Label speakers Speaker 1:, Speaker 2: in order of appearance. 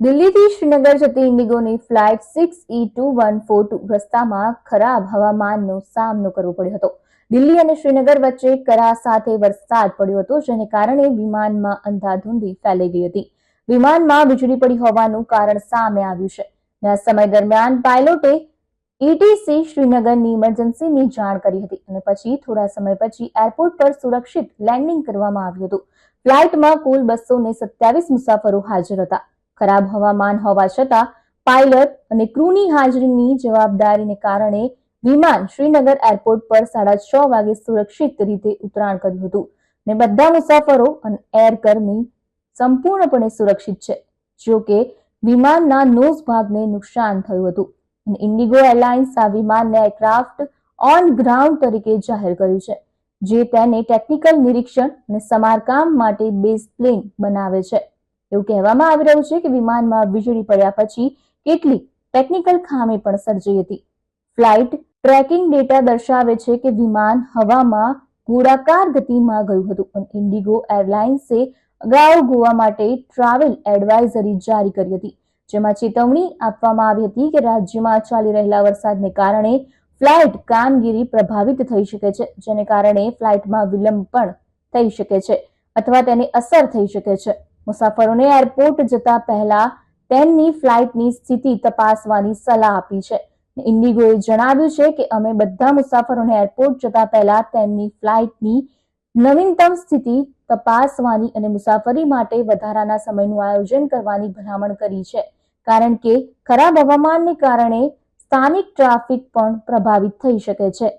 Speaker 1: દિલ્હીથી શ્રીનગર જતી ઇન્ડિગોની flight 6E2142 રસ્તામાં ખરાબ હવામાનનો સામનો કરવો પડ્યો હતો. દિલ્હી અને શ્રીનગર વચ્ચે કરા સાથે વરસાદ પડ્યો હતો, જેને કારણે વિમાનમાં અંધાધૂંધી ફેલાઈ ગઈ હતી. વિમાનમાં વીજળી પડી હોવાનું કારણ સામે આવ્યું છે. આ સમય દરમિયાન પાયલોટે ETC શ્રીનગરની ઇમરજન્સીની જાણ કરી હતી અને પછી થોડા સમય પછી એરપોર્ટ પર સુરક્ષિત લેન્ડિંગ કરવામાં આવ્યું હતું. ફ્લાઇટમાં કુલ 227 મુસાફરો હાજર હતા. ખરાબ હવામાન હોવા છતાં પાયલટ અને ક્રૂની હાજરીની જવાબદારીને કારણે વિમાન શ્રીનગર એરપોર્ટ પર 6:30 વાગે સુરક્ષિત રીતે ઉતરાણ કર્યું હતું અને બધા મુસાફરો અને એરકર્મી સંપૂર્ણપણે સુરક્ષિત છે. જો કે વિમાનના નોઝ ભાગને નુકસાન થયું હતું અને ઇન્ડિગો એરલાઇન્સ આ વિમાનને એરક્રાફ્ટ ઓન ગ્રાઉન્ડ તરીકે જાહેર કર્યું છે, જે તેને ટેકનિકલ નિરીક્ષણ અને સમારકામ માટે બેઝ પ્લેન બનાવે છે. એવું કહેવામાં આવી રહ્યું છે કે વિમાનમાં વીજળી પડ્યા પછી કેટલીક ટેકનિકલ ખામી પણ સર્જાઈ હતી. ફ્લાઇટ ટ્રેકિંગ ડેટા દર્શાવે છે કે વિમાન હવામાં ગોળાકાર ગતિમાં ગયું હતું અને ઇન્ડિગો એરલાઇન્સે અગાઉ ગોવા માટે ટ્રાવેલ એડવાઇઝરી જારી કરી હતી, જેમાં ચેતવણી આપવામાં આવી હતી કે રાજ્યમાં ચાલી રહેલા વરસાદને કારણે ફ્લાઇટ કામગીરી પ્રભાવિત થઈ શકે છે, જેને કારણે ફ્લાઇટમાં વિલંબ પણ થઈ શકે છે અથવા તેની અસર થઈ શકે છે. મુસાફરોને એરપોર્ટ જતા પહેલા તેમની ફ્લાઇટની સ્થિતિ તપાસવાની સલાહ આપી છે. ઇન્ડિગોએ જણાવ્યું છે કે અમે બધા મુસાફરોને એરપોર્ટ જતા પહેલા તેમની ફ્લાઇટની નવીનતમ સ્થિતિ તપાસવાની અને મુસાફરી માટે વધારાના સમયનું આયોજન કરવાની ભલામણ કરી છે, કારણ કે ખરાબ હવામાનને કારણે સ્થાનિક ટ્રાફિક પણ પ્રભાવિત થઈ શકે છે.